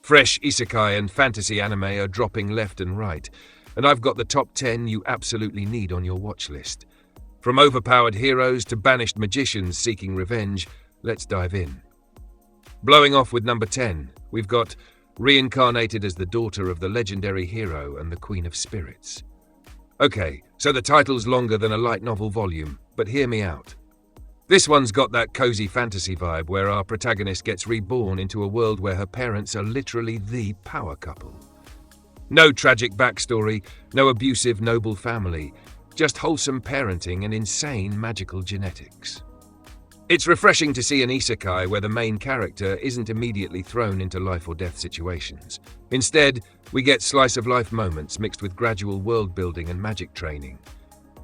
Fresh isekai and fantasy anime are dropping left and right, and I've got the top 10 you absolutely need on your watch list. From overpowered heroes to banished magicians seeking revenge, let's dive in. Blowing off with number 10, we've got Reincarnated as the daughter of the legendary hero and the Queen of Spirits. Okay, so the title's longer than a light novel volume, but hear me out. This one's got that cozy fantasy vibe where our protagonist gets reborn into a world where her parents are literally the power couple. No tragic backstory, no abusive noble family, just wholesome parenting and insane magical genetics. It's refreshing to see an isekai where the main character isn't immediately thrown into life or death situations. Instead, we get slice-of-life moments mixed with gradual world-building and magic training.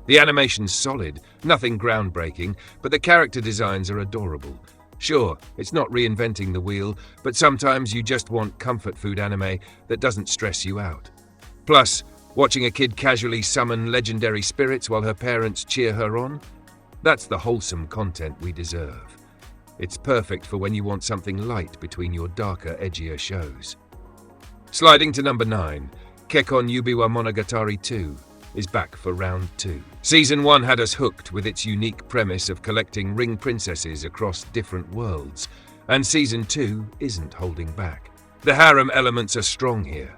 The animation's solid, nothing groundbreaking, but the character designs are adorable. Sure, it's not reinventing the wheel, but sometimes you just want comfort food anime that doesn't stress you out. Plus, watching a kid casually summon legendary spirits while her parents cheer her on? That's the wholesome content we deserve. It's perfect for when you want something light between your darker, edgier shows. Sliding to number 9, Kekkon Yubiwa Monogatari 2 is back for round 2. Season 1 had us hooked with its unique premise of collecting ring princesses across different worlds, and Season 2 isn't holding back. The harem elements are strong here.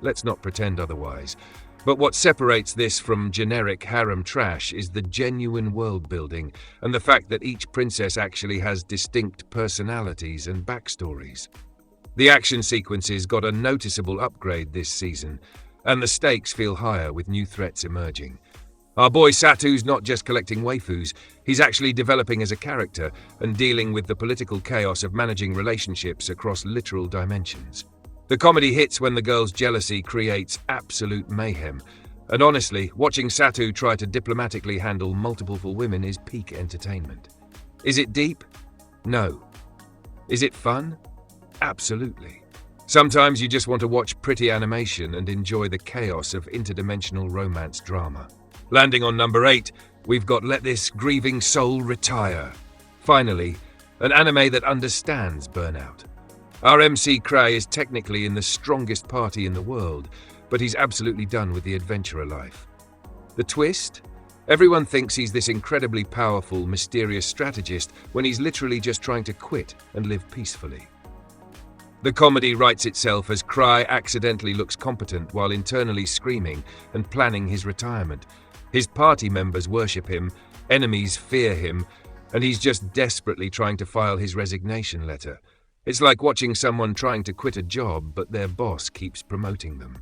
Let's not pretend otherwise. But what separates this from generic harem trash is the genuine world building and the fact that each princess actually has distinct personalities and backstories. The action sequences got a noticeable upgrade this season, and the stakes feel higher with new threats emerging. Our boy Satu's not just collecting waifus, he's actually developing as a character and dealing with the political chaos of managing relationships across literal dimensions. The comedy hits when the girl's jealousy creates absolute mayhem, and honestly, watching Satu try to diplomatically handle multiple women is peak entertainment. Is it deep? No. Is it fun? Absolutely. Sometimes you just want to watch pretty animation and enjoy the chaos of interdimensional romance drama. Landing on number 8, we've got Let This Grieving Soul Retire. Finally, an anime that understands burnout. Our MC Cray is technically in the strongest party in the world, but he's absolutely done with the adventurer life. The twist? Everyone thinks he's this incredibly powerful, mysterious strategist when he's literally just trying to quit and live peacefully. The comedy writes itself as Cry accidentally looks competent while internally screaming and planning his retirement. His party members worship him, enemies fear him, and he's just desperately trying to file his resignation letter. It's like watching someone trying to quit a job, but their boss keeps promoting them.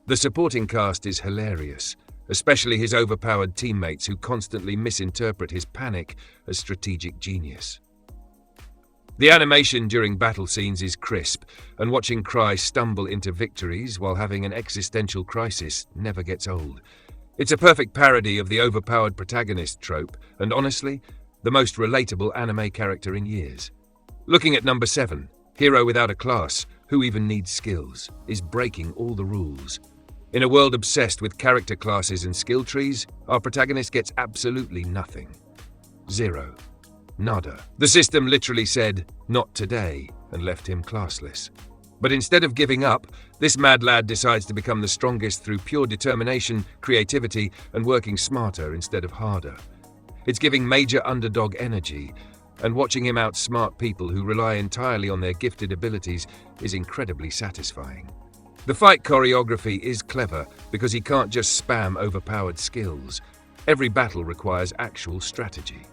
The supporting cast is hilarious, especially his overpowered teammates who constantly misinterpret his panic as strategic genius. The animation during battle scenes is crisp, and watching Cry stumble into victories while having an existential crisis never gets old. It's a perfect parody of the overpowered protagonist trope, and honestly, the most relatable anime character in years. Looking at number 7, Hero Without a Class, Who Even Needs Skills, is breaking all the rules. In a world obsessed with character classes and skill trees, our protagonist gets absolutely nothing. Zero. Nada. The system literally said, "Not today," and left him classless. But instead of giving up, this mad lad decides to become the strongest through pure determination, creativity, and working smarter instead of harder. It's giving major underdog energy, and watching him outsmart people who rely entirely on their gifted abilities is incredibly satisfying. The fight choreography is clever because he can't just spam overpowered skills. Every battle requires actual strategy.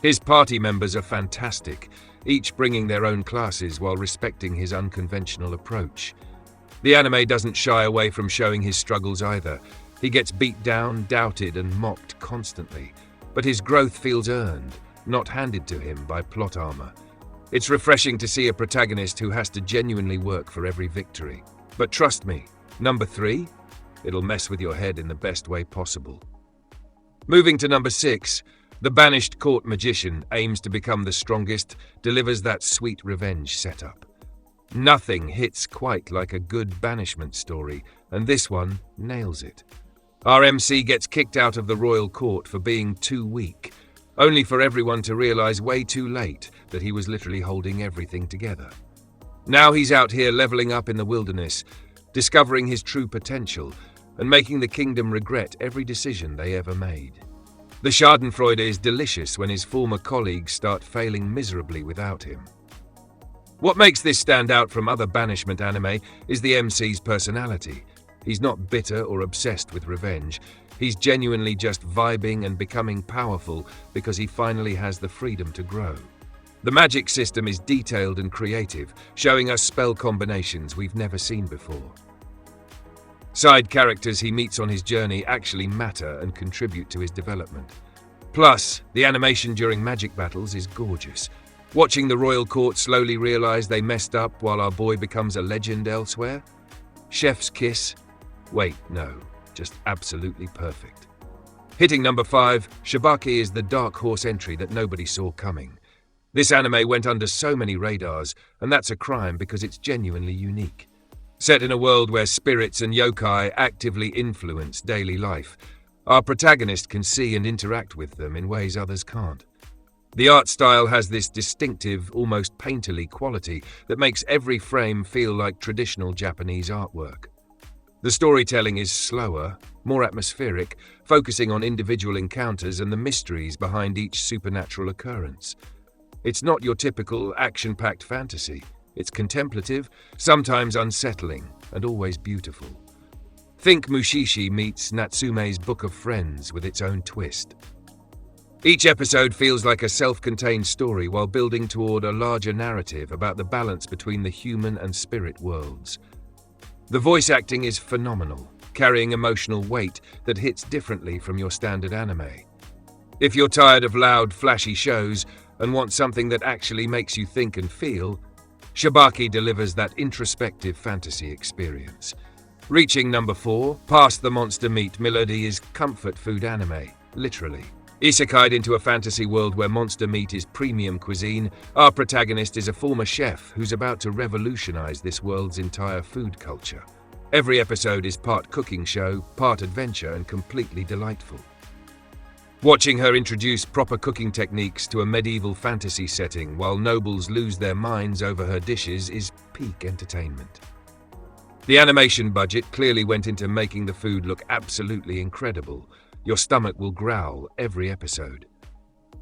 His party members are fantastic, each bringing their own classes while respecting his unconventional approach. The anime doesn't shy away from showing his struggles either. He gets beat down, doubted, and mocked constantly, but his growth feels earned, not handed to him by plot armor. It's refreshing to see a protagonist who has to genuinely work for every victory. But trust me, number 3? It'll mess with your head in the best way possible. Moving to number 6, the banished court magician aims to become the strongest, delivers that sweet revenge setup. Nothing hits quite like a good banishment story, and this one nails it. Our MC gets kicked out of the royal court for being too weak, only for everyone to realize way too late that he was literally holding everything together. Now he's out here leveling up in the wilderness, discovering his true potential, and making the kingdom regret every decision they ever made. The schadenfreude is delicious when his former colleagues start failing miserably without him. What makes this stand out from other banishment anime is the MC's personality. He's not bitter or obsessed with revenge. He's genuinely just vibing and becoming powerful because he finally has the freedom to grow. The magic system is detailed and creative, showing us spell combinations we've never seen before. Side characters he meets on his journey actually matter and contribute to his development. Plus, the animation during magic battles is gorgeous. Watching the royal court slowly realize they messed up while our boy becomes a legend elsewhere? Chef's kiss? Wait, no, just absolutely perfect. Hitting number 5, Shibaki is the dark horse entry that nobody saw coming. This anime went under so many radars, and that's a crime because it's genuinely unique. Set in a world where spirits and yokai actively influence daily life, our protagonist can see and interact with them in ways others can't. The art style has this distinctive, almost painterly quality that makes every frame feel like traditional Japanese artwork. The storytelling is slower, more atmospheric, focusing on individual encounters and the mysteries behind each supernatural occurrence. It's not your typical action-packed fantasy. It's contemplative, sometimes unsettling, and always beautiful. Think Mushishi meets Natsume's Book of Friends with its own twist. Each episode feels like a self-contained story while building toward a larger narrative about the balance between the human and spirit worlds. The voice acting is phenomenal, carrying emotional weight that hits differently from your standard anime. If you're tired of loud, flashy shows and want something that actually makes you think and feel, Shibaki delivers that introspective fantasy experience. Reaching number 4, past the monster meat melody is comfort food anime, literally. Isekai'd into a fantasy world where monster meat is premium cuisine, our protagonist is a former chef who's about to revolutionize this world's entire food culture. Every episode is part cooking show, part adventure, and completely delightful. Watching her introduce proper cooking techniques to a medieval fantasy setting while nobles lose their minds over her dishes is peak entertainment. The animation budget clearly went into making the food look absolutely incredible. Your stomach will growl every episode.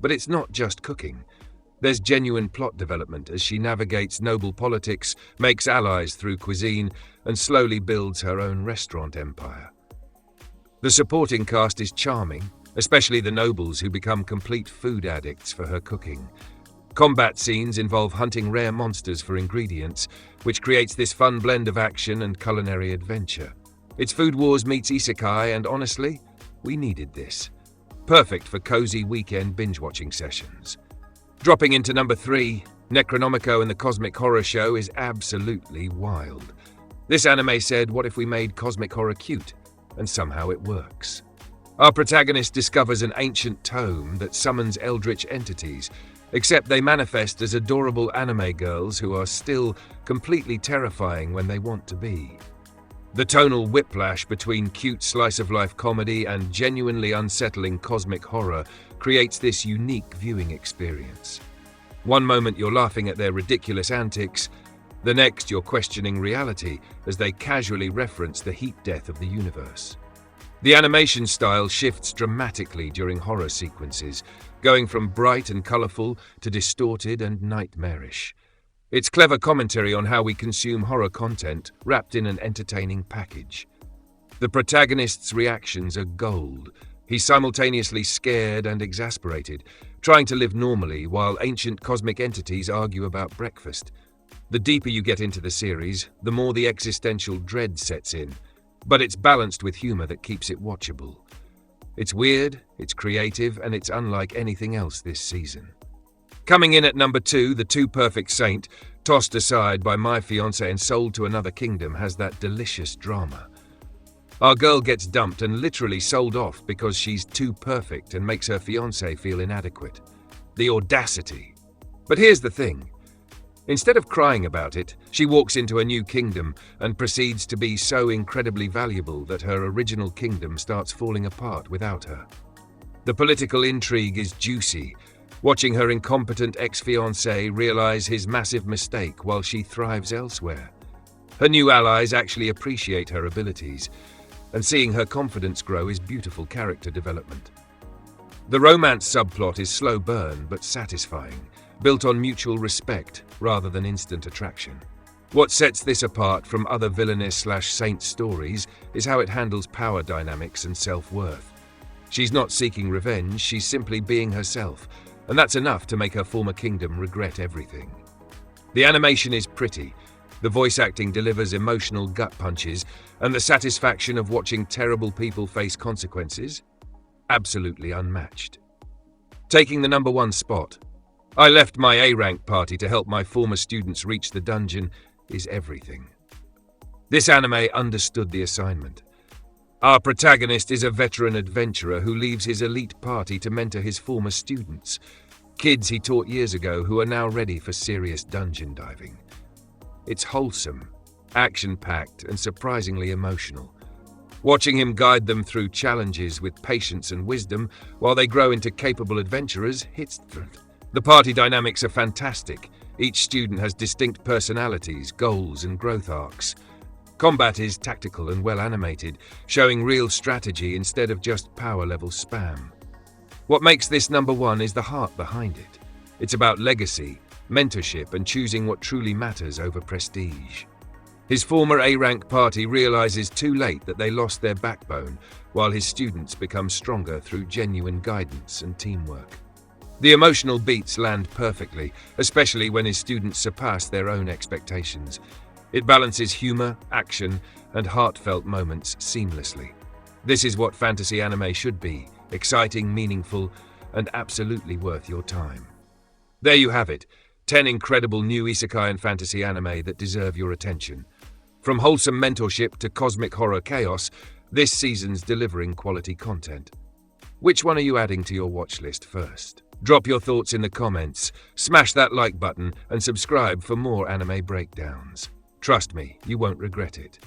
But it's not just cooking. There's genuine plot development as she navigates noble politics, makes allies through cuisine, and slowly builds her own restaurant empire. The supporting cast is charming, especially the nobles who become complete food addicts for her cooking. Combat scenes involve hunting rare monsters for ingredients, which creates this fun blend of action and culinary adventure. It's Food Wars meets Isekai, and honestly, we needed this. Perfect for cozy weekend binge-watching sessions. Dropping into number 3, Necronomicon and the Cosmic Horror Show is absolutely wild. This anime said, what if we made cosmic horror cute? And somehow it works. Our protagonist discovers an ancient tome that summons eldritch entities, except they manifest as adorable anime girls who are still completely terrifying when they want to be. The tonal whiplash between cute slice-of-life comedy and genuinely unsettling cosmic horror creates this unique viewing experience. One moment you're laughing at their ridiculous antics, the next you're questioning reality as they casually reference the heat death of the universe. The animation style shifts dramatically during horror sequences, going from bright and colorful to distorted and nightmarish. It's clever commentary on how we consume horror content wrapped in an entertaining package. The protagonist's reactions are gold. He's simultaneously scared and exasperated, trying to live normally while ancient cosmic entities argue about breakfast. The deeper you get into the series, the more the existential dread sets in, but it's balanced with humor that keeps it watchable. It's weird, it's creative, and it's unlike anything else this season. Coming in at number 2, The Too Perfect Saint, tossed aside by my fiancé and sold to another kingdom, has that delicious drama. Our girl gets dumped and literally sold off because she's too perfect and makes her fiancé feel inadequate. The audacity. But here's the thing. Instead of crying about it, she walks into a new kingdom and proceeds to be so incredibly valuable that her original kingdom starts falling apart without her. The political intrigue is juicy, watching her incompetent ex-fiancé realize his massive mistake while she thrives elsewhere. Her new allies actually appreciate her abilities, and seeing her confidence grow is beautiful character development. The romance subplot is slow burn but satisfying, built on mutual respect rather than instant attraction. What sets this apart from other villainess/saint stories is how it handles power dynamics and self-worth. She's not seeking revenge, she's simply being herself, and that's enough to make her former kingdom regret everything. The animation is pretty, the voice acting delivers emotional gut punches, and the satisfaction of watching terrible people face consequences? Absolutely unmatched. Taking the number 1 spot, I left my A-rank party to help my former students reach the dungeon is everything. This anime understood the assignment. Our protagonist is a veteran adventurer who leaves his elite party to mentor his former students, kids he taught years ago who are now ready for serious dungeon diving. It's wholesome, action-packed, and surprisingly emotional. Watching him guide them through challenges with patience and wisdom while they grow into capable adventurers hits different. The party dynamics are fantastic. Each student has distinct personalities, goals, and growth arcs. Combat is tactical and well animated, showing real strategy instead of just power-level spam. What makes this number 1 is the heart behind it. It's about legacy, mentorship, and choosing what truly matters over prestige. His former A-rank party realizes too late that they lost their backbone, while his students become stronger through genuine guidance and teamwork. The emotional beats land perfectly, especially when his students surpass their own expectations. It balances humor, action, and heartfelt moments seamlessly. This is what fantasy anime should be: exciting, meaningful, and absolutely worth your time. There you have it, 10 incredible new isekai and fantasy anime that deserve your attention. From wholesome mentorship to cosmic horror chaos, this season's delivering quality content. Which one are you adding to your watch list first? Drop your thoughts in the comments, smash that like button, and subscribe for more anime breakdowns. Trust me, you won't regret it.